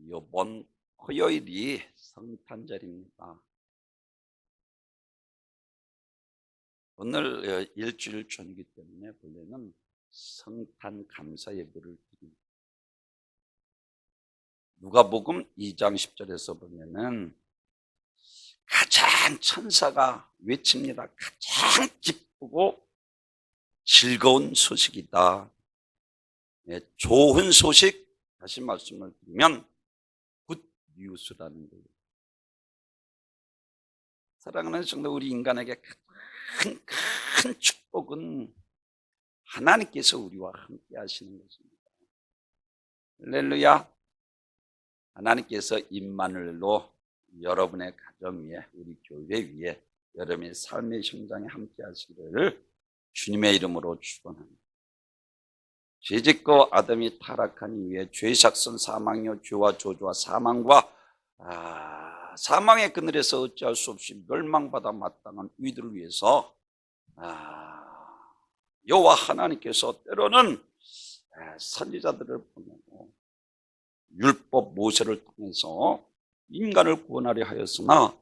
이번 화요일이 성탄절입니다. 오늘 일주일 전이기 때문에 본래는 성탄 감사 예배를 드립니다. 누가복음 2장 10절에서 보면은 가장 천사가 외칩니다. 가장 기쁘고 즐거운 소식이다. 좋은 소식, 다시 말씀을 드리면 굿 뉴스라는 거예요. 사랑하는 성도, 우리 인간에게 큰 축복은 하나님께서 우리와 함께 하시는 것입니다. 할렐루야. 하나님께서 임마누엘로 여러분의 가정 위에, 우리 교회 위에, 여러분의 삶의 현장에 함께 하시기를 주님의 이름으로 축원합니다. 죄짓고 아담이 타락한 이후에 죄의 삭선 사망이요 죄와 저주와 사망과 사망의 그늘에서 어찌할 수 없이 멸망받아 마땅한 우리들을 위해서 여호와 하나님께서 때로는 선지자들을 보내고 율법 모세를 통해서 인간을 구원하려 하였으나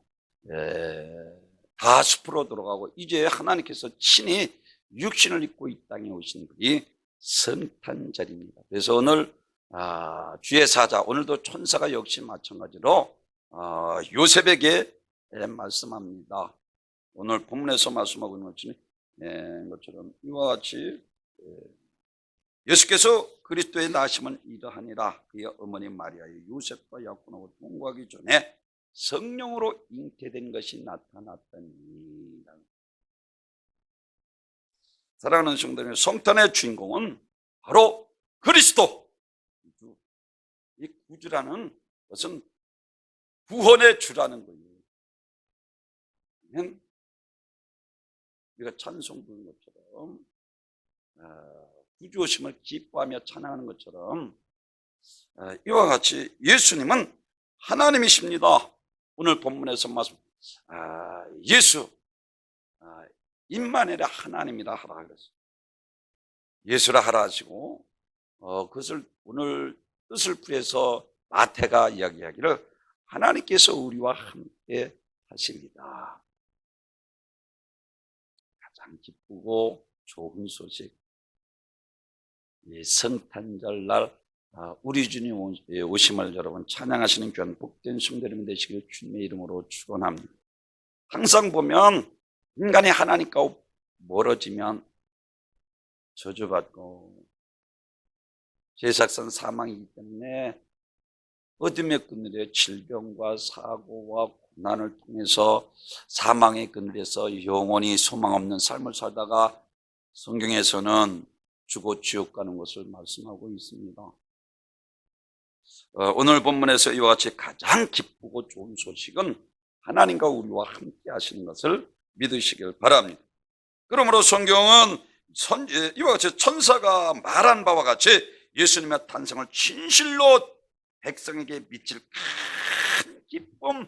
다 숲으로 들어가고 이제 하나님께서 친히 육신을 입고 이 땅에 오신 분이 성탄절입니다. 그래서 오늘 주의 사자, 오늘도 천사가 역시 마찬가지로 요셉에게 말씀합니다. 오늘 본문에서 말씀하고 있는 것처럼 이와 같이 예수께서 그리스도의 나심은 이러하니라. 그의 어머니 마리아의 요셉과 약혼하고 동거하기 전에 성령으로 잉태된 것이 나타났더니. 사랑하는 성도님, 성탄의 주인공은 바로 그리스도. 이 구주라는 것은 구원의 주라는 거예요. 우리가 찬송 부르는 것처럼 구주 오심을 기뻐하며 찬양하는 것처럼 이와 같이 예수님은 하나님이십니다. 오늘 본문에서 말씀 예수 임마누엘 하나님이라 하라 그랬어요. 예수라 하라 하시고 그것을 오늘 뜻을 풀어서 마태가 이야기하기를 하나님께서 우리와 함께 하십니다. 가장 기쁘고 좋은 소식, 이 성탄절날 우리 주님 오심을 여러분 찬양하시는 귀한 복된 성도님 되시길 주님의 이름으로 축원합니다. 항상 보면 인간이 하나님과 멀어지면 저주받고 죄삭선 사망이기 때문에 어둠의 그늘에 질병과 사고와 고난을 통해서 사망의 그늘에서 영원히 소망 없는 삶을 살다가 성경에서는 죽어 지옥 가는 것을 말씀하고 있습니다. 오늘 본문에서 이와 같이 가장 기쁘고 좋은 소식은 하나님과 우리와 함께 하시는 것을 믿으시길 바랍니다. 그러므로 성경은 이와 같이 천사가 말한 바와 같이 예수님의 탄생을 진실로 백성에게 미칠 큰 기쁨,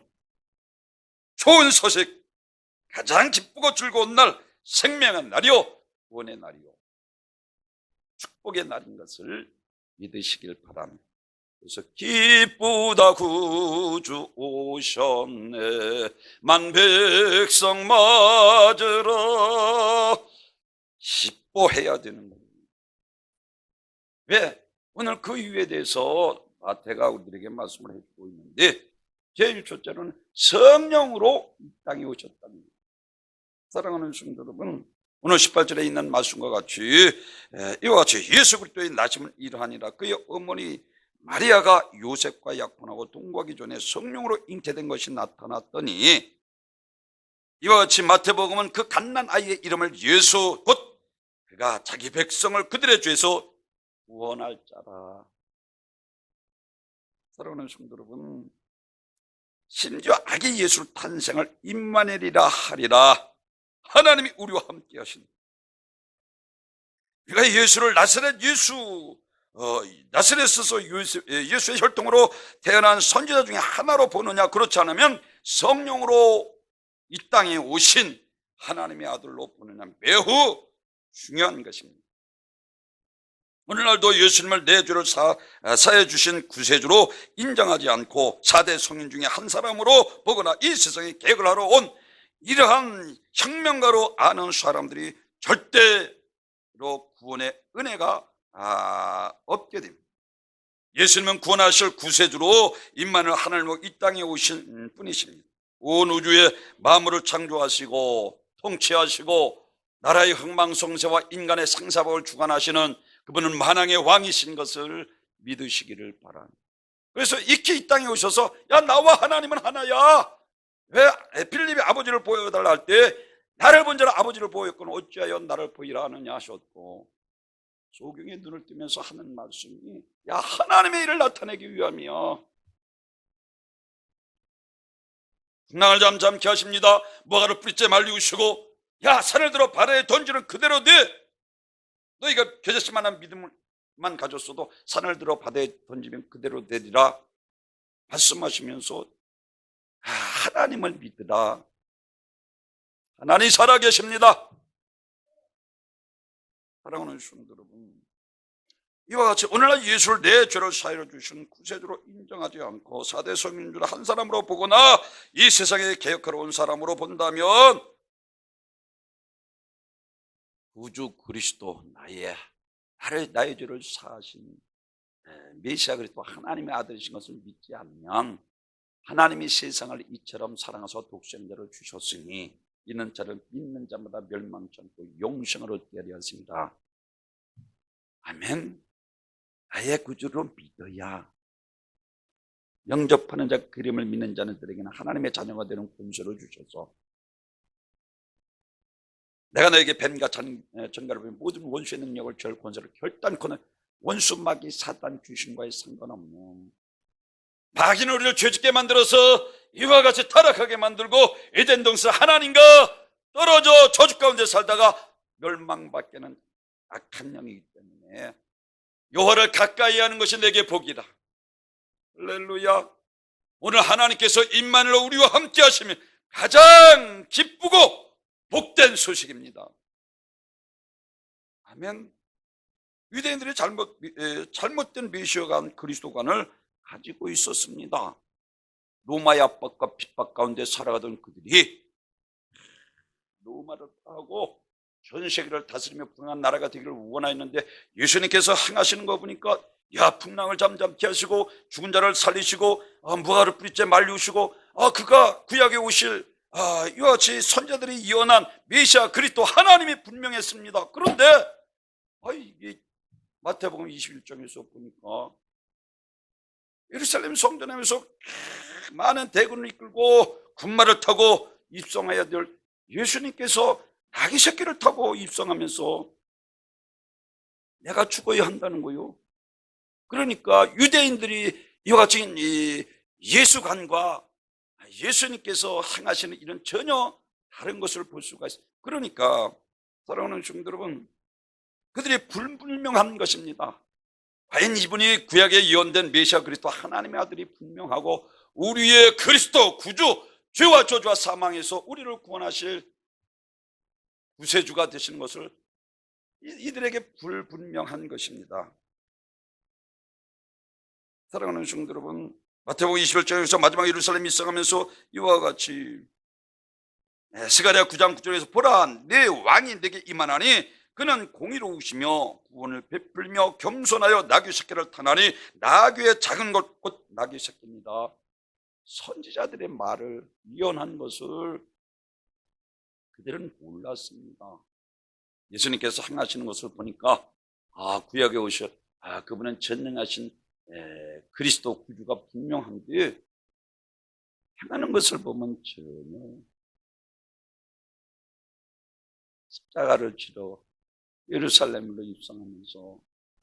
좋은 소식, 가장 기쁘고 즐거운 날, 생명의 날이요 구원의 날이요 축복의 날인 것을 믿으시길 바랍니다. 그래서 기쁘다 구주 오셨네 만 백성 맞으라 기뻐해야 되는 거예요. 왜? 오늘 그 이유에 대해서 마태가 우리들에게 말씀을 해주고 있는데 제일 첫째로는 성령으로 이 땅에 오셨답니다. 사랑하는 성도 여러분, 오늘 18절에 있는 말씀과 같이 이와 같이 예수 그리스도의 나심은 이러하니라. 그의 어머니 마리아가 요셉과 약혼하고 동거하기 전에 성령으로 잉태된 것이 나타났더니 이와 같이 마태복음은 그 갓난 아이의 이름을 예수 곧 그가 자기 백성을 그들의 죄에서 구원할 자라. 사랑하는 성도 여러분, 심지어 아기 예수 탄생을 임마누엘이라 하리라. 하나님이 우리와 함께 하신 우리가 예수를 나사렛에서 예수의 혈통으로 태어난 선지자 중에 하나로 보느냐? 그렇지 않으면 성령으로 이 땅에 오신 하나님의 아들로 보느냐? 매우 중요한 것입니다. 오늘날도 예수님을 내 죄를 사해 주신 구세주로 인정하지 않고 4대 성인 중에 한 사람으로 보거나 이 세상에 개혁을 하러 온 이러한 혁명가로 아는 사람들이 절대로 구원의 은혜가 없게 됩니다. 예수님은 구원하실 구세주로 임마누엘 하나님으로 이 땅에 오신 분이십니다. 온 우주의 만물을 창조하시고 통치하시고 나라의 흥망성쇠와 인간의 상사복을 주관하시는 그분은 만왕의 왕이신 것을 믿으시기를 바랍니다. 그래서 익히 이 땅에 오셔서 야 나와 하나님은 하나야, 왜 필립이 아버지를 보여달라 할 때 나를 본 자는 아버지를 보였거늘 어찌하여 나를 보이라 하느냐 하셨고, 소경의 눈을 뜨면서 하는 말씀이 야 하나님의 일을 나타내기 위함이야. 풍랑을 잠잠케 하십니다. 무화과를 뿌리째 말리우시고 야 산을 들어 바다에 던지는 그대로 돼. 너희가 겨자씨만한 믿음만 가졌어도 산을 들어 바다에 던지면 그대로 되리라 말씀하시면서 하나님을 믿으라. 하나님 살아계십니다. 사랑하는 성도 여러분, 이와 같이 오늘날 예수를 내 죄를 사하여 주신 구세주로 인정하지 않고 4대 성인주를 한 사람으로 보거나 이 세상에 개혁하러 온 사람으로 본다면 구주 그리스도 나의 죄를 사하신 메시아 그리스도 하나님의 아들이신 것을 믿지 않으면 하나님이 세상을 이처럼 사랑하사 독생자를 주셨으니 이는 자를 믿는 자마다 멸망치 않고 영생을 얻게 하였습니다. 아멘. 나의 구주로 믿어야 영접하는 자 그림을 믿는 자들에게는 하나님의 자녀가 되는 권세를 주셔서 내가 너에게 뱀과 전갈을 보면 모든 원수의 능력을 절 권세를 결단코는 원수 마귀 사단 귀신과의 상관없는 마귀는 우리를 죄짓게 만들어서 이와 같이 타락하게 만들고 에덴 동산 하나님과 떨어져 저주 가운데 살다가 멸망받게는 악한 영이기 때문에 여호와를 가까이 하는 것이 내게 복이다. 할렐루야. 오늘 하나님께서 임마누엘로 우리와 함께 하시면 가장 기쁘고 복된 소식입니다. 아멘. 유대인들이 잘못된 메시아관 그리스도관을 가지고 있었습니다. 로마의 압박과 핍박 가운데 살아가던 그들이 로마를 하고 전 세계를 다스리며 풍랑한 나라가 되기를 원하였는데 예수님께서 행하시는 거 보니까 야 풍랑을 잠잠케 하시고 죽은 자를 살리시고 무화과를 뿌리째 말리우시고 그가 구약에 오실 이와 같이 선자들이 예언한 메시아 그리스도 하나님이 분명했습니다. 그런데 이게 마태복음 21장에서 보니까 예루살렘 성전에서 많은 대군을 이끌고 군마를 타고 입성해야 될 예수님께서 아기 새끼를 타고 입성하면서 내가 죽어야 한다는 거요. 그러니까 유대인들이 이와 같이 예수관과 예수님께서 행하시는 일은 전혀 다른 것을 볼 수가 있어요. 그러니까 사랑하는 성도 여러분, 그들이 불분명한 것입니다. 과연 이분이 구약에 예언된 메시아 그리스도 하나님의 아들이 분명하고 우리의 그리스도 구주 죄와 저주와 사망에서 우리를 구원하실 구세주가 되시는 것을 이들에게 불분명한 것입니다. 사랑하는 성도 여러분, 마태복음 21장에서 마지막 예루살렘이 입성하면서 이와 같이 스가랴 9장 9절에서 보라 내 왕이 내게 임하나니 그는 공의로우시며 구원을 베풀며 겸손하여 나귀 새끼를 타나니 나귀의 작은 것 곧 나귀 새끼입니다. 선지자들의 말을 예언한 것을 그들은 몰랐습니다. 예수님께서 행하시는 것을 보니까 구약에 오셔 그분은 전능하신 그리스도 구주가 분명한데 행하는 것을 보면 전혀 십자가를 지러 예루살렘으로 입성하면서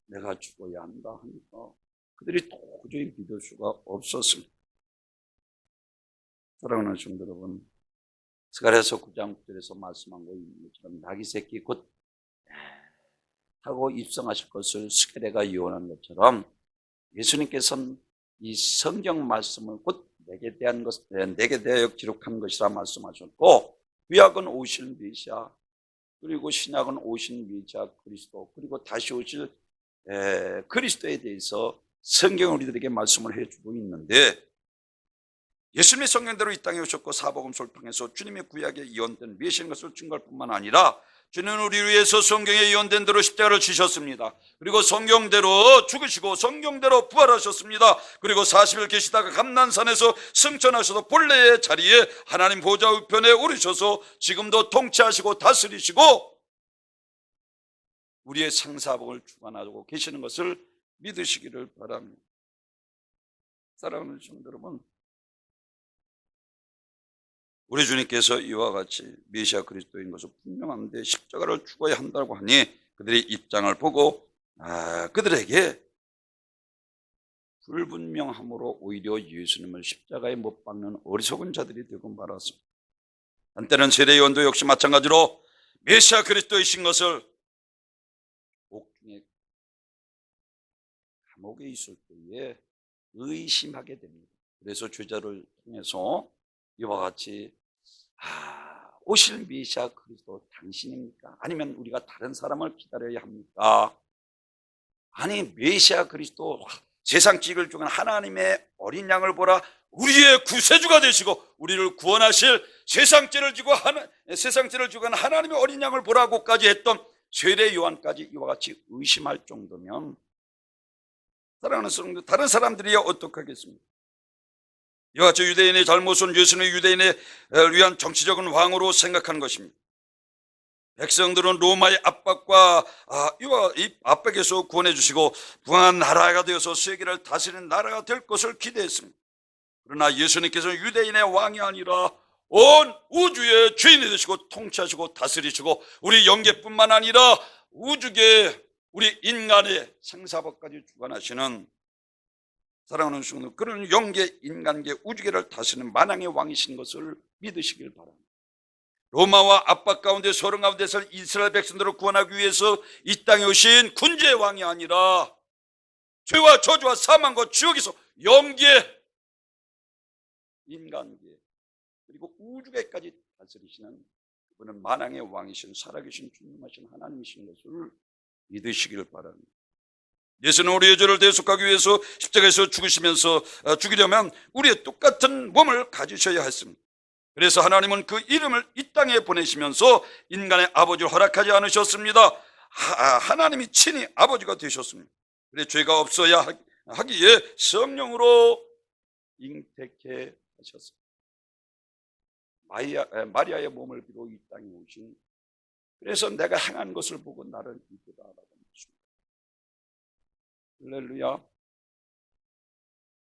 내가 죽어야 한다 하니까 그들이 도저히 믿을 수가 없었습니다. 사랑하는 성도 여러분, 스가랴서 9장 9절에서 말씀한 것처럼 나귀 새끼 곧 타고 입성하실 것을 스가랴가 예언한 것처럼 예수님께서는 이 성경 말씀을 곧 내게 대하여 기록한 것이라 말씀하셨고 구약은 오실 메시아 그리고 신약은 오신 메시아 그리스도 그리고 다시 오실 그리스도에 대해서 성경은 우리들에게 말씀을 해주고 있는데, 예수님의 성경대로 이 땅에 오셨고 사복음서를 통해서 주님의 구약에 예언된 메시아인 것을 증거할 뿐만 아니라 주님은 우리를 위해서 성경에 예언된 대로 십자가를 지셨습니다. 그리고 성경대로 죽으시고 성경대로 부활하셨습니다. 그리고 40일 계시다가 감난산에서 승천하셔서 본래의 자리에 하나님 보좌 우편에 오르셔서 지금도 통치하시고 다스리시고 우리의 상사복을 주관하고 계시는 것을 믿으시기를 바랍니다. 사랑하는 성도 여러분, 우리 주님께서 이와 같이 메시아 그리스도인 것은 분명한데 십자가를 죽어야 한다고 하니 그들의 입장을 보고 그들에게 불분명함으로 오히려 예수님을 십자가에 못 박는 어리석은 자들이 되고 말았습니다. 한때는 세례요한도 역시 마찬가지로 메시아 그리스도이신 것을 옥중에 감옥에 있을 때에 의심하게 됩니다. 그래서 죄자를 통해서 이와 같이 오실 메시아 그리스도 당신입니까? 아니면 우리가 다른 사람을 기다려야 합니까? 아니, 메시아 그리스도 세상 찍을 중은 하나님의 어린 양을 보라, 우리의 구세주가 되시고 우리를 구원하실 세상 죄를 지고 하는 하나님의 어린 양을 보라고까지 했던 세례 요한까지 이와 같이 의심할 정도면 사랑하는 성도, 다른 사람들이 어떻게 하겠습니까? 이와 같이 유대인의 잘못은 예수님의 유대인에 위한 정치적인 왕으로 생각한 것입니다. 백성들은 로마의 압박과 이 압박에서 구원해 주시고 부강한 나라가 되어서 세계를 다스리는 나라가 될 것을 기대했습니다. 그러나 예수님께서는 유대인의 왕이 아니라 온 우주의 주인이 되시고 통치하시고 다스리시고 우리 영계뿐만 아니라 우주계 우리 인간의 생사법까지 주관하시는, 사랑하는 성도, 그런 영계, 인간계, 우주계를 다스리는 만왕의 왕이신 것을 믿으시길 바랍니다. 로마와 압박 가운데 소련 가운데서 이스라엘 백성들을 구원하기 위해서 이 땅에 오신 군주의 왕이 아니라 죄와 저주와 사망과 지옥에서 영계, 인간계, 그리고 우주계까지 다스리시는 그분은 만왕의 왕이신 살아계신 주님하신 하나님이신 것을 믿으시길 바랍니다. 예수는 우리의 죄를 대속하기 위해서 십자가에서 죽이려면 우리의 똑같은 몸을 가지셔야 했습니다. 그래서 하나님은 그 이름을 이 땅에 보내시면서 인간의 아버지를 허락하지 않으셨습니다. 하나님이 친히 아버지가 되셨습니다. 그래서 죄가 없어야 하기에 성령으로 잉태케 하셨습니다. 마리아의 몸을 비로 이 땅에 오신, 그래서 내가 행한 것을 보고 나를 이쁘다라고 했습니다. 할렐루야.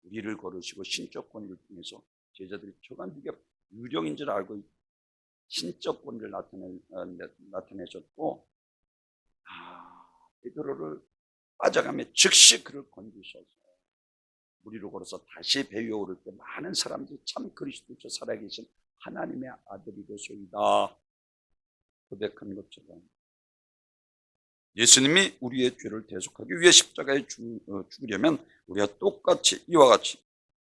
우리를 거르시고 신적 권위를 통해서 제자들이 저간 네가 유령인 줄 알고 신적 권위를 나타내셨고 베드로를 빠져가며 즉시 그를 건지셔서 무리로 걸어서 다시 배 위에 오를 때 많은 사람들이 참 그리스도께서 살아계신 하나님의 아들이로소이다 고백한 것처럼 예수님이 우리의 죄를 대속하기 위해 십자가에 죽으려면 우리가 똑같이 이와 같이,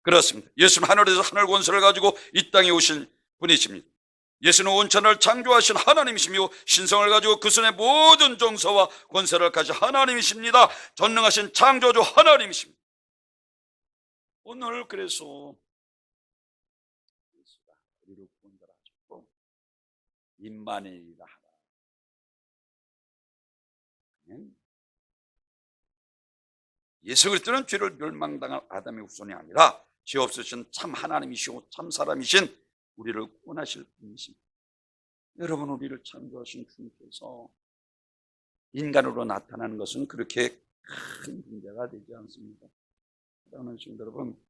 그렇습니다. 예수는 하늘에서 하늘 권세를 가지고 이 땅에 오신 분이십니다. 예수는 온천을 창조하신 하나님이시며 신성을 가지고 그 손에 모든 정서와 권세를 가진 하나님이십니다. 전능하신 창조주 하나님이십니다. 오늘 그래서 예수가 우리를 구원자라 하셨고 임마누엘이라 하라. 예수 그리스도는 죄를 멸망당할 아담의 후손이 아니라 죄 없으신 참 하나님이시고 참 사람이신 우리를 구원하실 분이십니다. 여러분, 우리를 창조하신 주님께서 인간으로 나타나는 것은 그렇게 큰 문제가 되지 않습니다. 사랑하는 성도 여러분,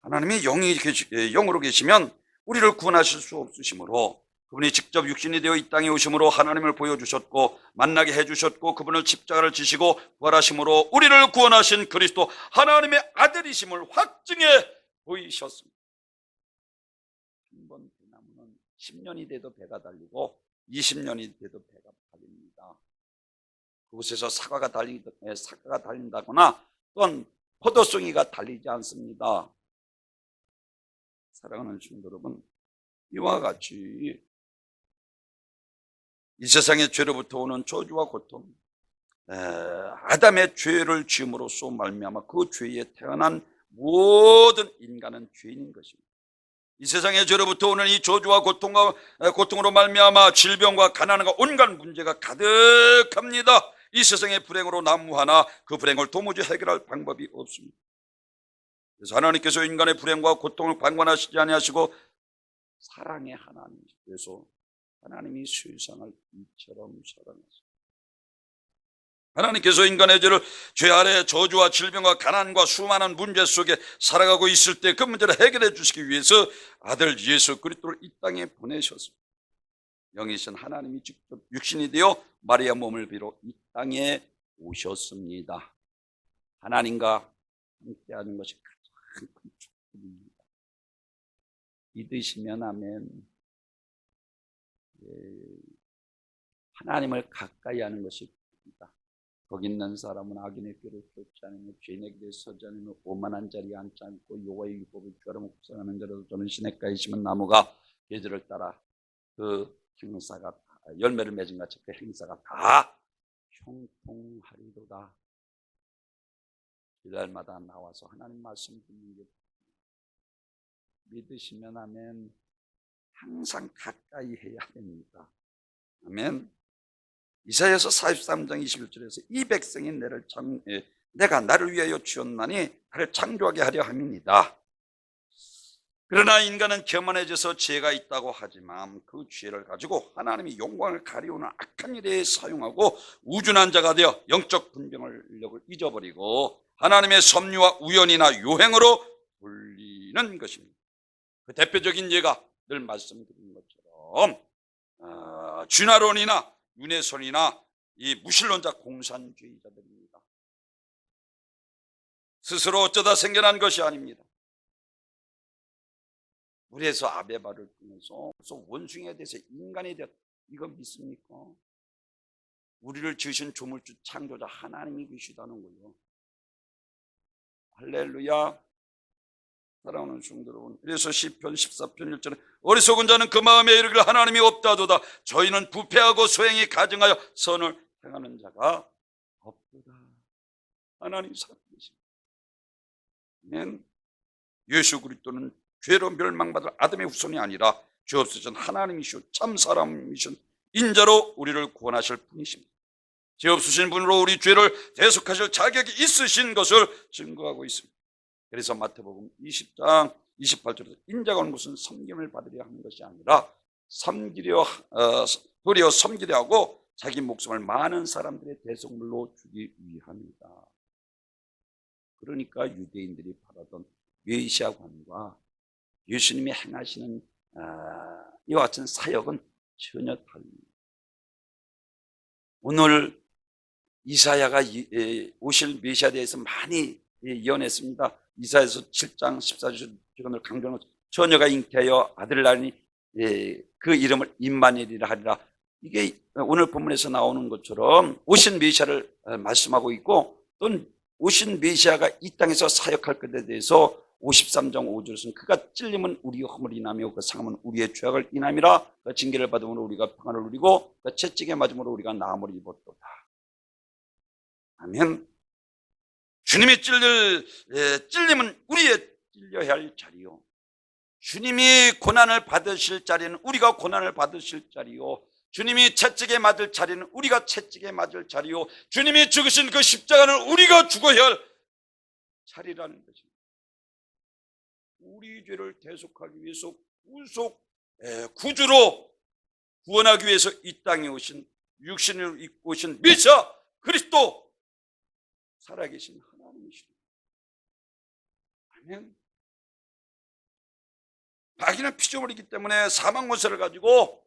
하나님이 영으로 계시면 우리를 구원하실 수 없으시므로 그분이 직접 육신이 되어 이 땅에 오심으로 하나님을 보여주셨고 만나게 해주셨고 그분을 십자가를 지시고 부활하심으로 우리를 구원하신 그리스도 하나님의 아들이심을 확증해 보이셨습니다. 한 번 배나무는 10년이 돼도 배가 달리고 20년이 돼도 배가 달립니다. 그곳에서 사과가 달린다거나 또는 포도송이가 달리지 않습니다. 사랑하는 성도 여러분, 이와 같이 이 세상의 죄로부터 오는 저주와 고통, 아담의 죄를 지음으로써 말미암아 그 죄에 태어난 모든 인간은 죄인인 것입니다. 이 세상에 저로부터 오는 이 저주와 고통으로 말미암아 질병과 가난과 온갖 문제가 가득합니다. 이 세상의 불행으로 난무하나 그 불행을 도무지 해결할 방법이 없습니다. 그래서 하나님께서 인간의 불행과 고통을 방관하시지 아니하시고 사랑의 하나님께서 하나님이 세상을 이처럼 사랑하셨습니다. 하나님께서 인간의 죄 아래 저주와 질병과 가난과 수많은 문제 속에 살아가고 있을 때 그 문제를 해결해 주시기 위해서 아들 예수 그리스도를 이 땅에 보내셨습니다. 영이신 하나님이 직접 육신이 되어 마리아 몸을 비롯 이 땅에 오셨습니다. 하나님과 함께하는 것이 가장 큰 축복입니다. 믿으시면 아멘. 하나님을 가까이 하는 것이 니다. 거기 있는 사람은 악인의 꾀를 쫓지 않으며 죄인의 길에 서지 않으며 오만한 자리에 앉지 않고 여호와의 율법을 주하며 묵상하는 자라도 저는 시냇가에 심은 나무가 계절을 따라 그 행사가 열매를 맺은 같이 그 행사가 다 형통하리로다. 일날마다 나와서 하나님 말씀 듣는 게 믿으시면 아멘. 항상 가까이 해야 됩니다. 아멘. 이사야서 43장 21절에서 이 백성이 내가 나를 위하여 지었나니 나를 창조하게 하려 함이니이다. 그러나 인간은 교만해져서 죄가 있다고 하지만 그 죄를 가지고 하나님이 영광을 가리우는 악한 일에 사용하고 우준한 자가 되어 영적 분별력을 잊어버리고 하나님의 섭리와 우연이나 요행으로 돌리는 것입니다. 그 대표적인 예가 늘 말씀드린 것처럼 쥐나론이나 윤회선이나 이 무신론자 공산주의자들입니다. 스스로 어쩌다 생겨난 것이 아닙니다. 물에서 아베바를 통해서 원숭이에 대해서 인간이 되었다. 이거 믿습니까? 우리를 지으신 조물주 창조자 하나님이 계시다는 거예요. 할렐루야. 사랑하는 성도 여러분, 그래서 시편 14편 1절에 어리석은 자는 그 마음에 이르기를 하나님이 없다도다. 저희는 부패하고 소행이 가증하여 선을 행하는 자가 없도다. 하나님 살아계십니다. 예수 그리스도는 죄로 멸망받을 아담의 후손이 아니라 죄 없으신 하나님이시오 참 사람이신 인자로 우리를 구원하실 분이십니다. 죄 없으신 분으로 우리 죄를 대속하실 자격이 있으신 것을 증거하고 있습니다. 그래서 마태복음 20장 28절에서 인자가 온 것은 섬김을 받으려 하는 것이 아니라 도리어 섬기려 하고 자기 목숨을 많은 사람들의 대속물로 주기 위함이다. 그러니까 유대인들이 바라던 메시아관과 예수님이 행하시는 이와 같은 사역은 전혀 다릅니다. 오늘 이사야가 오실 메시아에 대해서 많이 예언했습니다. 이사야서 7장 14절 오늘 강조하는 처녀가 잉태하여 아들을 낳으니 그 이름을 임마누엘이라 하리라. 이게 오늘 본문에서 나오는 것처럼 오신 메시아를 말씀하고 있고, 또는 오신 메시아가 이 땅에서 사역할 것에 대해서 53장 5절에서는 그가 찔림은 우리의 허물을 인하며 그 상함은 우리의 죄악을 인함이라. 그 징계를 받음으로 우리가 평안을 누리고 그 채찍에 맞음으로 우리가 나음을 입었도다. 아멘. 주님이 찔림은 우리의 찔려야 할 자리요, 주님이 고난을 받으실 자리는 우리가 고난을 받으실 자리요, 주님이 채찍에 맞을 자리는 우리가 채찍에 맞을 자리요, 주님이 죽으신 그 십자가는 우리가 죽어야 할 자리라는 것입니다. 우리 죄를 대속하기 위해서 구주로 구원하기 위해서 이 땅에 오신 육신을 입고 오신 메시아 그리스도, 살아계신 하나님이십니다. 아멘. 마귀는 피조물이기 때문에 사망 권세를 가지고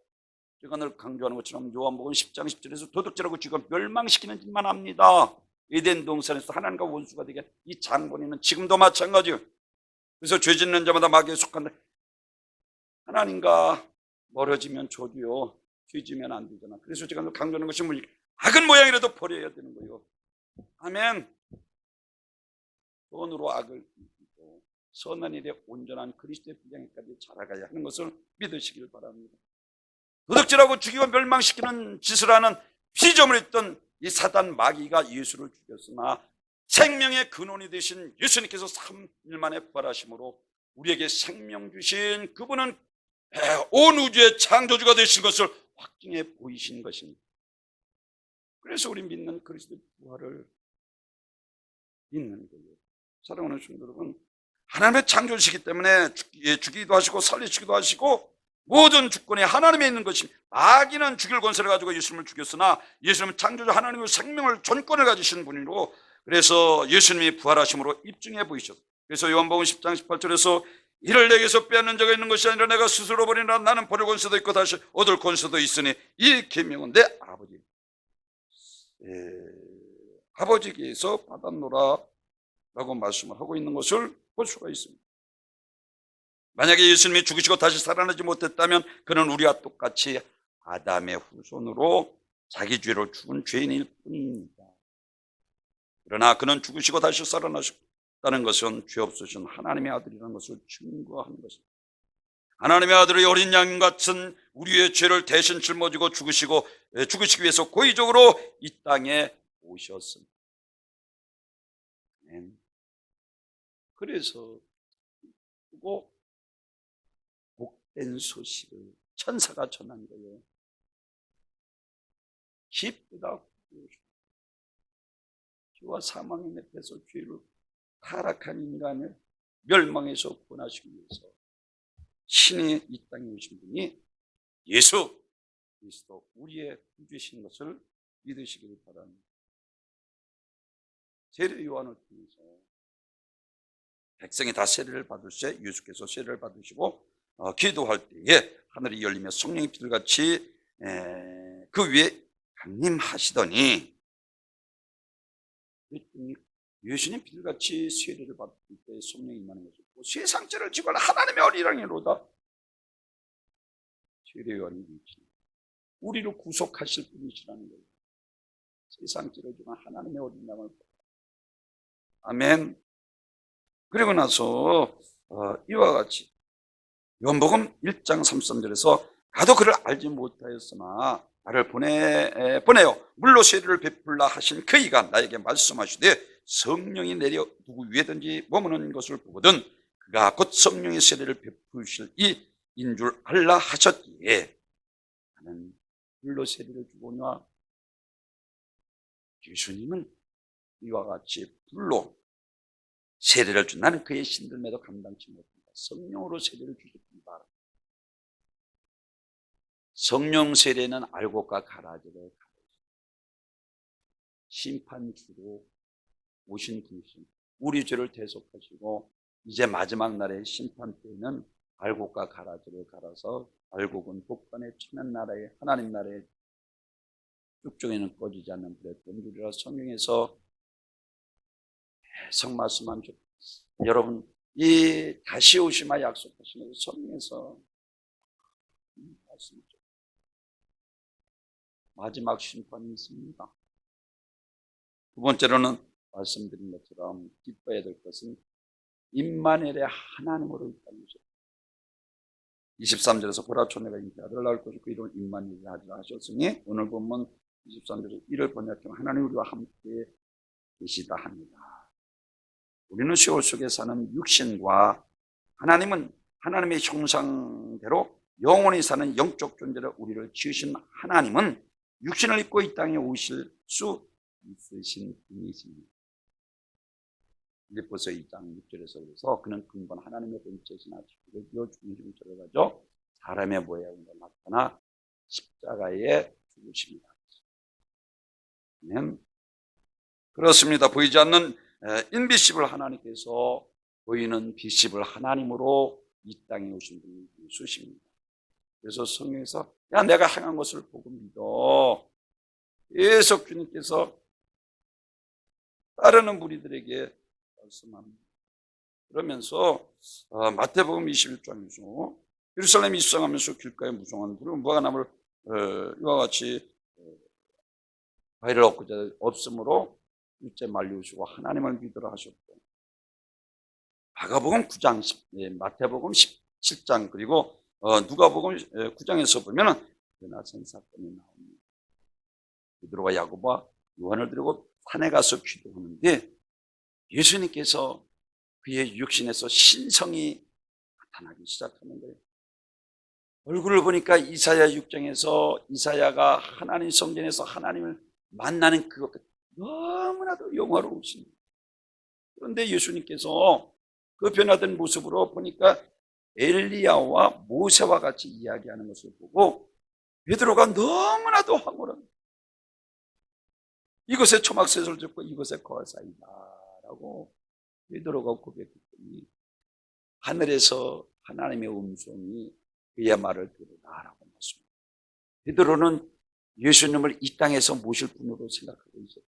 제가 늘 강조하는 것처럼 요한복음 10장 10절에서 도둑질하고 지금 멸망시키는 짓만 합니다. 에덴 동산에서 하나님과 원수가 되게 이 장본인은 지금도 마찬가지예요. 그래서 죄 짓는 자마다 마귀에 속한다. 하나님과 멀어지면 저도요, 죄 지면 안 되잖아. 그래서 제가 늘 강조하는 것이 뭐냐, 악은 모양이라도 버려야 되는 거예요. 아멘. 돈으로 악을 이기고 선한 일에 온전한 그리스도의 분량에까지 자라가야 하는 것을 믿으시길 바랍니다. 도둑질하고 죽이고 멸망시키는 짓을 하는 피조물이 있던 이 사단 마귀가 예수를 죽였으나 생명의 근원이 되신 예수님께서 3일 만에 부활하심으로 우리에게 생명 주신 그분은 온 우주의 창조주가 되신 것을 확증해 보이신 것입니다. 그래서 우리 믿는 그리스도의 부활을 믿는 거예요. 사랑하는 성도 여러분, 하나님의 창조주시기 때문에 죽이기도 하시고 살리시기도 하시고 모든 주권이 하나님에 있는 것입니다. 마귀는 죽일 권세를 가지고 예수님을 죽였으나 예수님은 창조주 하나님의 생명을 전권을 가지신 분이고, 그래서 예수님이 부활하심으로 입증해 보이셨어요. 그래서 요한복음 10장 18절에서 이를 내게서 빼앗는 자가 있는 것이 아니라 내가 스스로 버리라. 나는 버릴 권세도 있고 다시 얻을 권세도 있으니 이 계명은 내 아버지께서 받았노라 라고 말씀을 하고 있는 것을 볼 수가 있습니다. 만약에 예수님이 죽으시고 다시 살아나지 못했다면 그는 우리와 똑같이 아담의 후손으로 자기 죄로 죽은 죄인일 뿐입니다. 그러나 그는 죽으시고 다시 살아나셨다는 것은 죄 없으신 하나님의 아들이라는 것을 증거하는 것입니다. 하나님의 아들의 어린 양 같은 우리의 죄를 대신 짊어지고 죽으시기 위해서 고의적으로 이 땅에 오셨습니다. 그래서 복된 소식을 천사가 전한 거예요. 기쁘다. 죄와 사망의 늪에서 죄를 타락한 인간을 멸망에서 구원하시기 위해서 신이 이 땅에 오신 분이 예수 그리스도 우리의 구주이신 것을 믿으시길 바랍니다. 세례 요한을 통해서 백성이 다 세례를 받을 때 예수께서 세례를 받으시고 기도할 때에 하늘이 열리며 성령이 비둘같이 그 위에 강림하시더니, 예수님 비둘같이 세례를 받을 때 성령이 임하는 것이고 세상 죄를 지고 하나님의 어린양이로다. 세례 요한이 우리를 구속하실 분이시라는 거예요. 세상 죄를 지고 하나님의 어린 양을. 아멘. 그리고 나서 이와 같이 요한복음 1장 33절에서 나도 그를 알지 못하였으나 나를 보내어 물로 세례를 베풀라 하신 그이가 나에게 말씀하시되 성령이 내려 누구 위에든지 머무는 것을 보거든 그가 곧 성령의 세례를 베푸실 이인 줄 알라 하셨기에 나는 물로 세례를 주고냐. 예수님은 이와 같이 불로 세례를 준 나는 그의 신들매도 감당치 못한다. 성령으로 세례를 주셨습니다. 성령 세례는 알곡과 가라지를 심판주로 오신 분이신 우리 죄를 대속하시고 이제 마지막 날의 심판 때에는 알곡과 가라지를 갈아서 알곡은 복간의 천한 나라의 하나님 나라의 쭉정에는 꺼지지 않는 불의 던주리라 성경에서 계속 말씀하죠. 여러분 이 다시 오시마 약속하시는 성경에서 말씀이죠. 마지막 심판이 있습니다. 두 번째로는 말씀드린 것처럼 기뻐해야 될 것은 임마누엘의 하나님으로 있다는 것입니다. 23절에서 보라 처녀가 잉태 아들을 낳을 것이고 그 이름을 임마누엘이라 하셨으니 오늘 보면 23절에서 이를 번역하면 하나님 우리와 함께 계시다 합니다. 우리는 세월 속에 사는 육신과 하나님은 하나님의 형상대로 영원히 사는 영적 존재로 우리를 지으신 하나님은 육신을 입고 이 땅에 오실 수 있으신 분이십니다. 빌립보서 2장 6절에서 그래서 그는 근본 하나님의 본체시나 지극히 중심을 들어가죠. 사람의 모양으로 나타나 십자가에 죽으십니다. 그렇습니다. 보이지 않는 인비시블 하나님께서 보이는 비시블 하나님으로 이 땅에 오신 분이 예수십니다. 그래서 성경에서 야 내가 행한 것을 보고 믿어. 계속 주님께서 따르는 무리들에게 말씀합니다. 그러면서 마태복음 21장에서 예루살렘이 입성하면서 길가에 무성한 그리고 무화과 나무를 이와 같이 과일을 얻고자 없으므로 일제 말리우시고 하나님을 믿으라 하셨고 마가복음 9장, 마태복음 17장 그리고 누가복음 9장에서 보면은 나선 사건이 나옵니다. 베드로와 야고보와 요한을 들고 산에 가서 기도하는데 예수님께서 그의 육신에서 신성이 나타나기 시작하는 거예요. 얼굴을 보니까 이사야 6장에서 이사야가 하나님 성전에서 하나님을 만나는 그것과 너무나도 영화로우신 거예요. 그런데 예수님께서 그 변화된 모습으로 보니까 엘리야와 모세와 같이 이야기하는 것을 보고 베드로가 너무나도 황홀한 이것에 초막셋을 줍고 이것에 거사이다 라고 베드로가 고백했더니 하늘에서 하나님의 음성이 그의 말을 들으라라고 말씀합니다. 베드로는 예수님을 이 땅에서 모실 분으로 생각하고 있었습니다.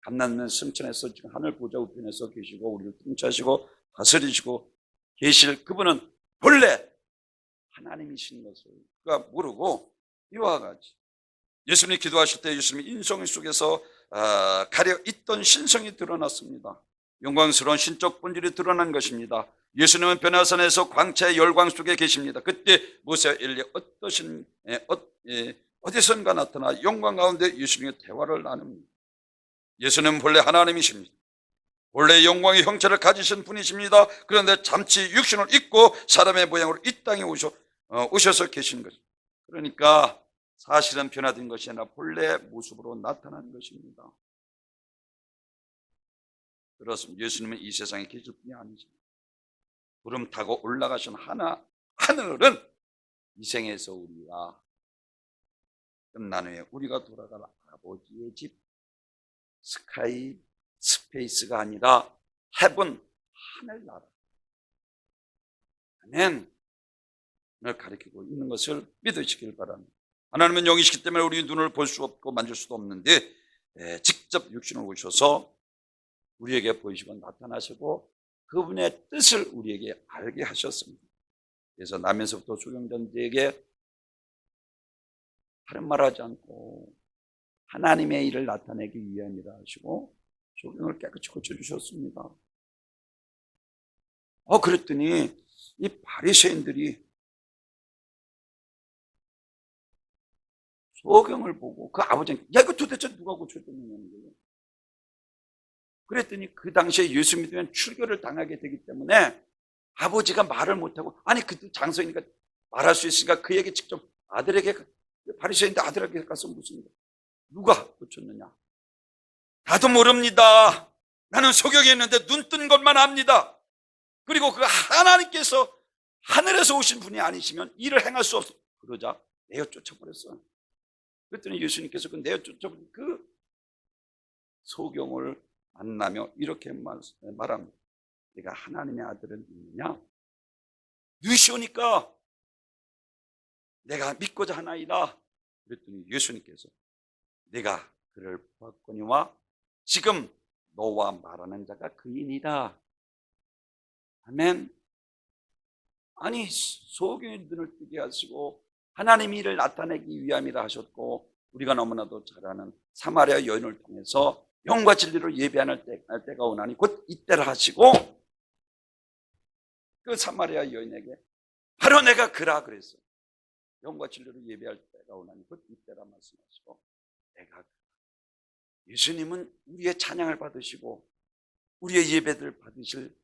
감남면 승천에서 지금 하늘 보좌 우편에서 계시고 우리를 통치하시고 다스리시고 계실 그분은 본래 하나님이신 것을 그가 모르고 이와 같이 예수님이 기도하실 때 예수님이 인성 속에서 가려 있던 신성이 드러났습니다. 영광스러운 신적 본질이 드러난 것입니다. 예수님은 변화산에서 광채의 열광 속에 계십니다. 그때 모세와 엘리야 어디선가 나타나 영광 가운데 예수님과 대화를 나눕니다. 예수님은 본래 하나님이십니다. 본래 영광의 형체를 가지신 분이십니다. 그런데 잠시 육신을 입고 사람의 모양으로 이 땅에 오셔서 계신 거죠. 그러니까 사실은 변화된 것이 아니라 본래 모습으로 나타난 것입니다. 그렇습니다. 예수님은 이 세상에 계실 분이 아니십니다. 구름 타고 올라가신 하늘은 이 생에서 우리가 끝난 후에 우리가 돌아갈 아버지의 집 스페이스가 아니라 헤븐, 하늘나라 아멘을 가리키고 있는 것을 믿으시길 바랍니다. 하나님은 영이시기 때문에 우리 눈을 볼 수 없고 만질 수도 없는데 직접 육신을 오셔서 우리에게 보이시고 나타나시고 그분의 뜻을 우리에게 알게 하셨습니다. 그래서 나면서부터 소경전들에게 다른 말하지 않고 하나님의 일을 나타내기 위함이라 하시고 소경을 깨끗이 고쳐주셨습니다. 그랬더니 이 바리새인들이 소경을 보고 그 아버지는 야 이거 도대체 누가 고쳐줬느냐는 거예요. 그랬더니 그 당시에 예수 믿으면 출교를 당하게 되기 때문에 아버지가 말을 못하고 아니 그 장소이니까 말할 수 있으니까 그에게 직접 아들에게 바리새인들 아들에게 가서 묻습니다. 누가 고쳤느냐? 나도 모릅니다. 나는 소경이 있는데 눈 뜬 것만 압니다. 그리고 그 하나님께서 하늘에서 오신 분이 아니시면 일을 행할 수 없어. 그러자 내어 쫓아버렸어. 그랬더니 예수님께서 그 내어 쫓아버린 그 소경을 만나며 이렇게 말합니다. 내가 하나님의 아들은 믿느냐? 눈이 오니까 내가 믿고자 하나이다. 그랬더니 예수님께서 내가 그를 보았거니와 지금 너와 말하는 자가 그인이다. 아멘. 아니 소경의 눈을 뜨게 하시고 하나님의 일을 나타내기 위함이라 하셨고 우리가 너무나도 잘 아는 사마리아 여인을 통해서 영과 진리로 예배하는 때가 오나니 곧 이때라 하시고 그 사마리아 여인에게 바로 내가 그라 그랬어요. 영과 진리로 예배할 때가 오나니 곧 이때라 말씀하시고 내가 그라. 예수님은 우리의 찬양을 받으시고 우리의 예배를 받으실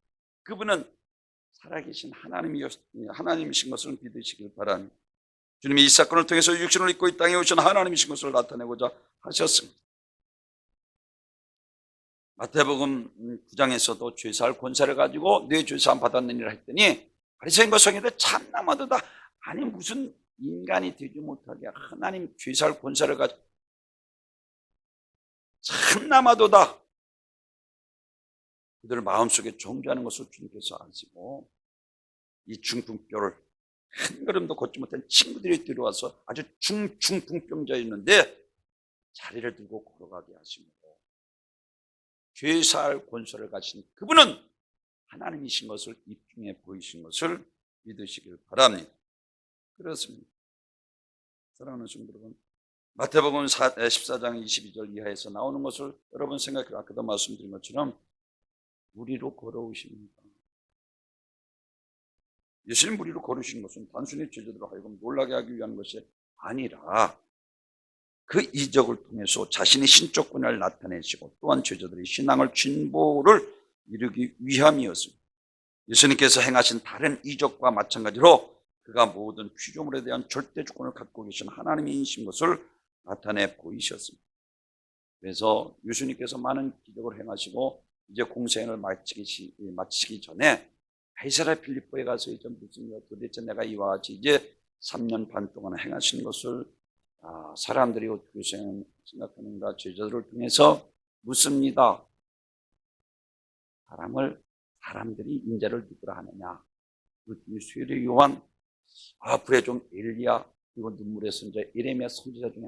그분은 살아계신 하나님이신 것을 믿으시길 바랍니다. 주님이 이 사건을 통해서 육신을 입고 이 땅에 오신 하나님이신 것을 나타내고자 하셨습니다. 마태복음 9장에서도 죄사할 권세를 가지고 내 죄사함 받았느니라 했더니 바리새인과 서기관들 참나마도다. 아니 무슨 인간이 되지 못하게 하나님 죄사할 권세를 가지고 참나마도다. 그들 마음속에 정죄하는 것을 주님께서 아시고 이 중풍병을 한 걸음도 걷지 못한 친구들이 들어와서 아주 중풍병자였는데 자리를 들고 걸어가게 하시고 죄사할 권세를 가진 그분은 하나님이신 것을 입중해 보이신 것을 믿으시길 바랍니다. 그렇습니다. 사랑하는 성도 여러분, 마태복음 14장 22절 이하에서 나오는 것을 여러분 생각해 아까도 말씀드린 것처럼 무리로 걸어오십니다. 예수님 무리로 걸으신 것은 단순히 제자들을 하여금 놀라게 하기 위한 것이 아니라 그 이적을 통해서 자신의 신적 권한을 나타내시고 또한 제자들의 신앙을 진보를 이루기 위함이었습니다. 예수님께서 행하신 다른 이적과 마찬가지로 그가 모든 피조물에 대한 절대 주권을 갖고 계신 하나님이신 것을 나타내 보이셨습니다. 그래서 예수님께서 많은 기적을 행하시고 이제 공생을 마치기 전에 가이사랴 필리포에 가서 이제 무슨 도대체 내가 이와 같이 이제 3년 반 동안 행하신 것을 사람들이 어떻게 생각하는가 제자들을 통해서 묻습니다. 사람들이 인자를 누구라 하느냐? 그 뒤에 세례 요한, 불의 종 엘리야, 그리고 눈물의 선자 예레미야 선지자 중에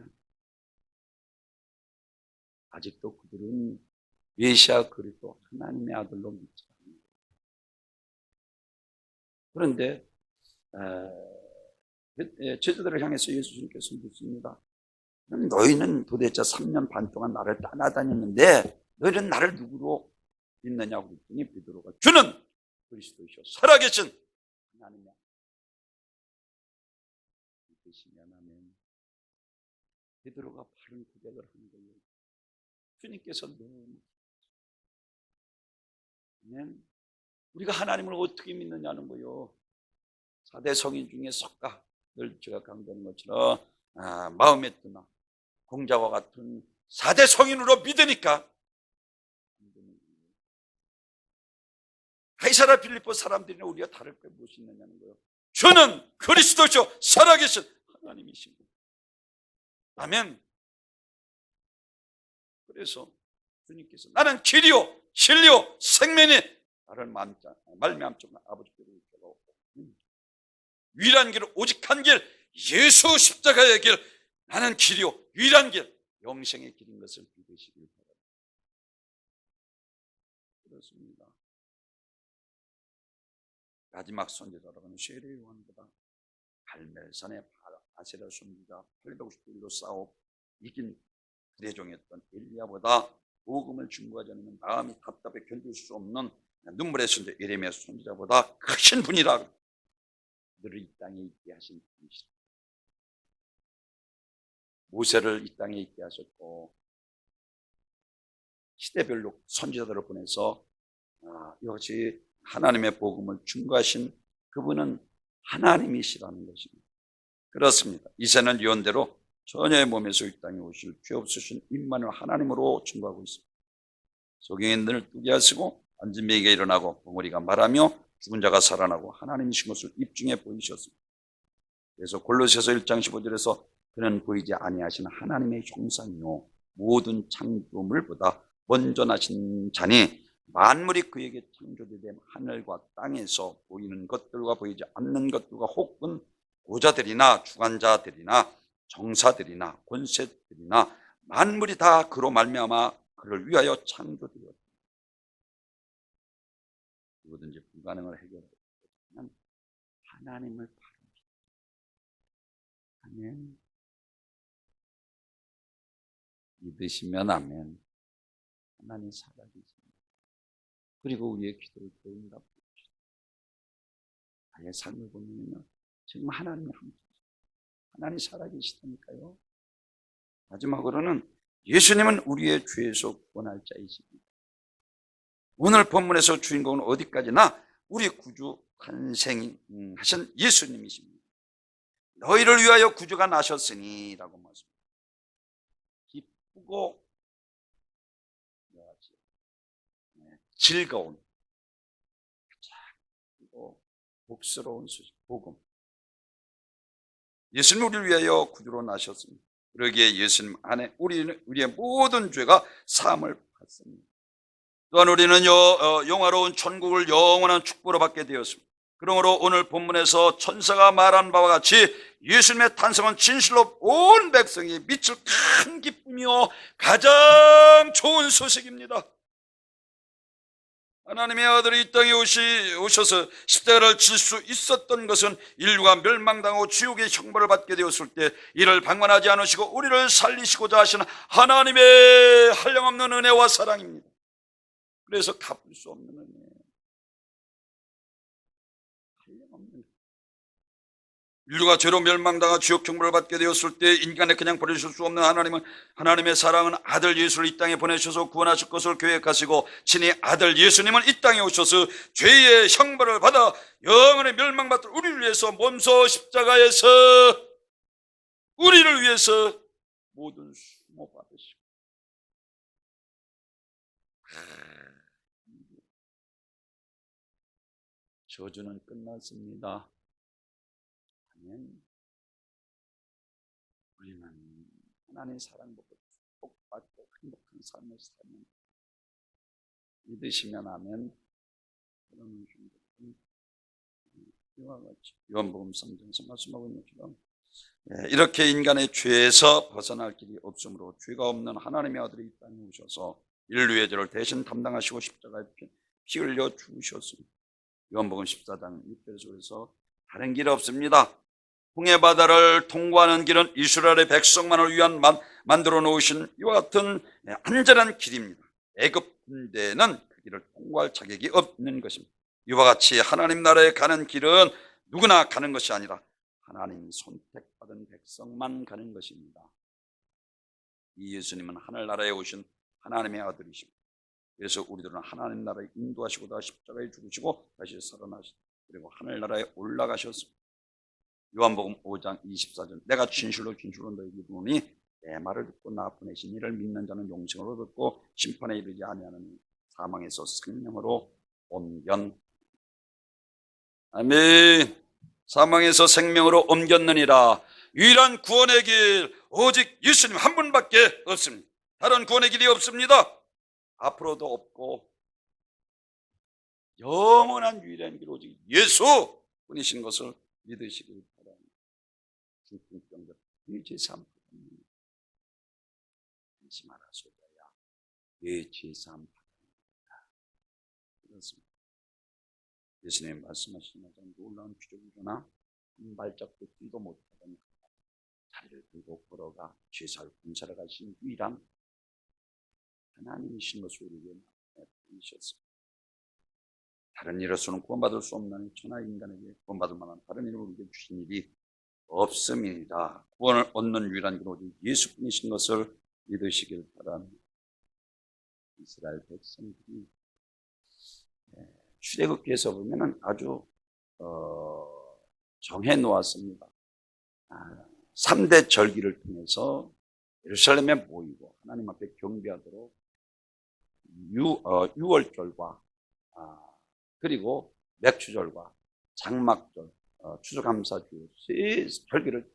아직도 그들은 메시아 그리스도 하나님의 아들로 믿지 않습니다. 그런데 제자들을 향해서 예수님께서 묻습니다. 너희는 도대체 3년 반 동안 나를 따라다녔는데 너희는 나를 누구로 믿느냐고 그랬더니 베드로가 주는 그리스도이시오 살아계신 하나님이야. 믿으시면 아멘. 베드로가 바른 고백을 하는 거예요. 주님께서 너무 우리가 하나님을 어떻게 믿느냐는 거요. 4대 성인 중에 석가, 늘 제가 강조하는 것처럼 마음에 드나 공자와 같은 4대 성인으로 믿으니까 가이사랴 필리포 사람들이나 우리가 다를 게 무엇이 있느냐는 거예요. 주는 그리스도시요 살아계신 하나님이신 분. 아멘. 그래서 주님께서 나는 길이요 진리요 생명이 나를 말미암지 아버지께로 있다고 유일한 길 오직 한 길 예수 십자가의 길 나는 길이요 유일한 길 영생의 길인 것을 믿으시길 바랍니다. 그렇습니다. 마지막 선지자라고 하는 세례 요한보다 갈멜산의 아세라 선지자 850일로 싸워 이긴 대종이었던 엘리야보다 복음을 증거하지 않으면 마음이 답답해 견딜 수 없는 눈물의 선지자 예레미야 선지자보다 크신 분이라 그들을 이 땅에 있게 하신 분이시다. 모세를 이 땅에 있게 하셨고 시대별로 선지자들을 보내서 이것이 하나님의 복음을 증거하신 그분은 하나님이시라는 것입니다. 그렇습니다. 이새는 예언대로 전혀의 몸에서 이 땅에 오실 죄 없으신 임마누엘 하나님으로 증거하고 있습니다. 소경이 늘 뜨게 하시고 앉은 이에게 일어나고 벙어리가 말하며 죽은 자가 살아나고 하나님이신 것을 입증해 보이셨습니다. 그래서 골로새서 1장 15절에서 그는 보이지 아니하시는 하나님의 형상이요 모든 창조물보다 먼저 나신 자니 만물이 그에게 창조된 하늘과 땅에서 보이는 것들과 보이지 않는 것들과 혹은 고자들이나 주관자들이나 정사들이나 권세들이나 만물이 다 그로 말미암아 그를 위하여 창조되었다. 누구든지 불가능을 해결하면 하나님을 바랍니다. 아멘. 믿으시면 아멘. 하나님 살아계십니다. 그리고 우리의 기도를 들은답니다. 나의 삶을 보면요 지금 하나님이 함께 하나님 살아계시다니까요. 마지막으로는 예수님은 우리의 죄에서 구원할 자이십니다. 오늘 본문에서 주인공은 어디까지나 우리 구주 탄생하신 예수님이십니다. 너희를 위하여 구주가 나셨으니 라고 말씀합니다. 기쁘고 즐거운 그리고 복스러운 소식 복음. 예수님 우리를 위하여 구주로 나셨습니다. 그러기에 예수님 안에 우리의 모든 죄가 사함을 받습니다. 또한 우리는 영화로운 천국을 영원한 축복으로 받게 되었습니다. 그러므로 오늘 본문에서 천사가 말한 바와 같이 예수님의 탄생은 진실로 온 백성이 미칠 큰 기쁨이요 가장 좋은 소식입니다. 하나님의 아들이 이 땅에 오셔서 십자가를 질 수 있었던 것은 인류가 멸망당하고 지옥의 형벌을 받게 되었을 때 이를 방관하지 않으시고 우리를 살리시고자 하시는 하나님의 한량없는 은혜와 사랑입니다. 그래서 갚을 수 없는 은혜, 한량없는 인류가 죄로 멸망당하 지옥 형벌을 받게 되었을 때 인간을 그냥 버리실 수 없는 하나님은 하나님의 사랑은 아들 예수를 이 땅에 보내셔서 구원하실 것을 계획하시고 친히 아들 예수님은 이 땅에 오셔서 죄의 형벌을 받아 영원히 멸망받을 우리를 위해서 몸소 십자가에서 우리를 위해서 모든 수모 받으시고 저주는 끝났습니다. 아멘. 우리는 하나님의 사랑받고 축복받고 행복한 삶을 살면 믿으시면 아멘. 그러면 이와 같이 요한복음 3장에서 말씀하고 있는 것처럼 이렇게 인간의 죄에서 벗어날 길이 없으므로 죄가 없는 하나님의 아들이 이 땅에 오셔서 인류의 죄를 대신 담당하시고 십자가에 피 흘려 죽으셨습니다. 요한복음 14장 6절에서 다른 길 없습니다. 홍해 바다를 통과하는 길은 이스라엘의 백성만을 위한 만들어 놓으신 이와 같은 안전한 길입니다. 애굽 군대는 그 길을 통과할 자격이 없는 것입니다. 이와 같이 하나님 나라에 가는 길은 누구나 가는 것이 아니라 하나님이 선택받은 백성만 가는 것입니다. 이 예수님은 하늘나라에 오신 하나님의 아들이십니다. 그래서 우리들은 하나님 나라에 인도하시고 다시 십자가에 죽으시고 다시 살아나시고 그리고 하늘나라에 올라가셨습니다. 요한복음 5장 24절 내가 진실로 너에게 이르노니 내 말을 듣고 나 보내신 이를 믿는 자는 영생을 얻고 심판에 이르지 아니하는 사망에서 생명으로 옮겼. 아멘. 사망에서 생명으로 옮겼느니라. 유일한 구원의 길 오직 예수님 한 분밖에 없습니다. 다른 구원의 길이 없습니다. 앞으로도 없고 영원한 유일한 길 오직 예수 분이신 것을 믿으시길 바랍니다. 중풍병들 제3 안심하라 소자야 제3 그렇습니다. 예수님 말씀하신 것처럼 놀라운 기적이구나. 한 발짝도 뛰도 못하던 자리를 들고 걸어가 죄사를 군사를 가신 유일한 하나님이신 것을 우리에게 보이셨습니다. 다른 일로서는 구원받을 수 없는 천하 인간에게 구원받을 만한 다른 일을 우리에게 주신 일이 없습니다. 구원을 얻는 유일한 길 오직 예수뿐이신 것을 믿으시길 바랍니다. 이스라엘 백성들이 출애굽기에서 보면은 아주 정해 놓았습니다. 3대 절기를 통해서 예루살렘에 모이고 하나님 앞에 경배하도록 유월절과 그리고 맥추절과 장막절, 추수감사주 세 절기를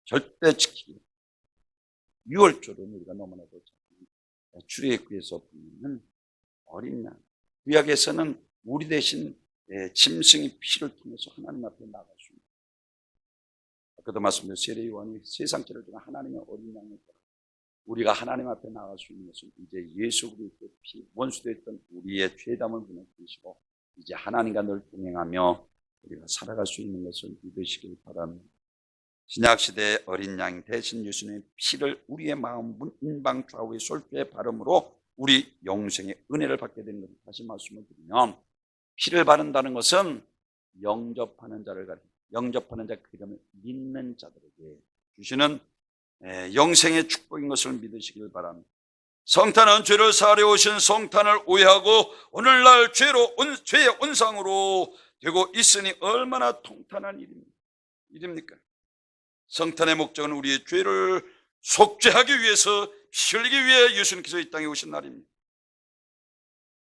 절대 지키고 6월절은 우리가 너무나도 출애굽기에서 보면 어린 양 구약에서는 우리 대신 짐승의 피를 통해서 하나님 앞에 나가십니다. 아까도 말씀드린 세례 요한이 세상죄를 지는 하나님의 어린 양을 따라 우리가 하나님 앞에 나갈 수 있는 것은 이제 예수 그리스도의 피, 원수됐던 우리의 죄담을 무너뜨리시고 이제 하나님과 늘 동행하며 우리가 살아갈 수 있는 것을 믿으시길 바랍니다. 신약시대의 어린 양 대신 예수님의 피를 우리의 마음 문 인방 좌우의 솔뼈에 바름으로 우리 영생의 은혜를 받게 되는 것을 다시 말씀을 드리면 피를 바른다는 것은 영접하는 자를 가리킵니다. 영접하는 자 그 이름을 믿는 자들에게 주시는 영생의 축복인 것을 믿으시길 바랍니다. 성탄은 죄를 사하려 오신 성탄을 오해하고 오늘날 죄의 온상으로 되고 있으니 얼마나 통탄한 일입니까? 성탄의 목적은 우리의 죄를 속죄하기 위해서 피 흘리기 위해 예수님께서 이 땅에 오신 날입니다.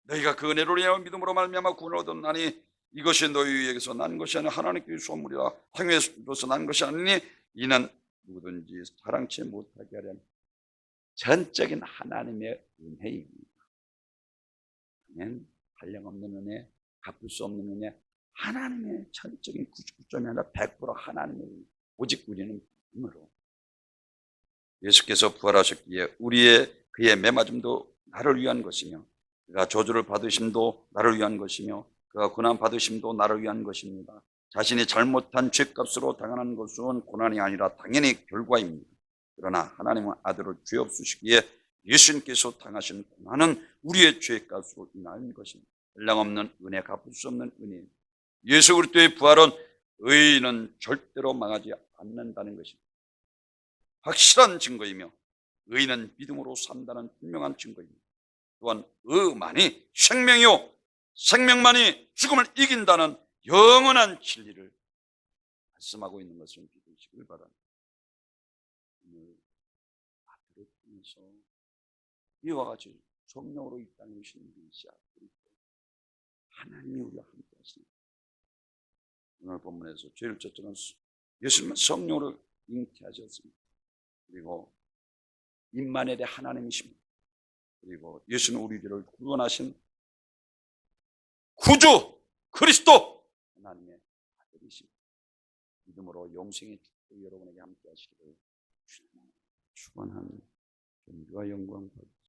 너희가 그 은혜로 인하여 믿음으로 말미암아 구원을 얻었나니 이것이 너희에게서 난 것이 아니라 하나님께 소물이라 황후에로서 난 것이 아니니 이는 누구든지 자랑치 못하게 하려는 전적인 하나님의 은혜입니다. 한량없는 은혜, 갚을 수 없는 은혜, 하나님의 전적인 99점이 아니라 100% 하나님의 은혜. 오직 우리는 믿음으로 예수께서 부활하셨기에 그의 매맞음도 나를 위한 것이며 그가 저주를 받으심도 나를 위한 것이며 그가 고난 받으심도 나를 위한 것입니다. 자신이 잘못한 죄값으로 당하는 것은 고난이 아니라 당연히 결과입니다. 그러나 하나님은 아들을 죄 없으시기에 예수님께서 당하신 고난은 우리의 죄값으로 인한 것입니다. 한량없는 은혜, 갚을 수 없는 은혜. 예수 그리스도의 부활은 의인은 절대로 망하지 않는다는 것입니다. 확실한 증거이며 의인은 믿음으로 산다는 분명한 증거입니다. 또한 의만이 생명이요 생명만이 죽음을 이긴다는 영원한 진리를 말씀하고 있는 것을 믿으시길 바랍니다. 오늘 마태를 통해서 이와 같이 성령으로 이 땅에 오신 메시아 그리스도 하나님이 우리와 함께 하십니다. 오늘 본문에서 제일 첫째는 예수님은 성령으로 잉태하셨습니다. 그리고 임마누엘의 하나님이십니다. 그리고 예수는 우리들을 구원하신 구주 그리스도 하나님의 아들이십니다. 믿음으로 영생의 축복이 여러분에게 함께 하시기를 축원하는 존귀와 영광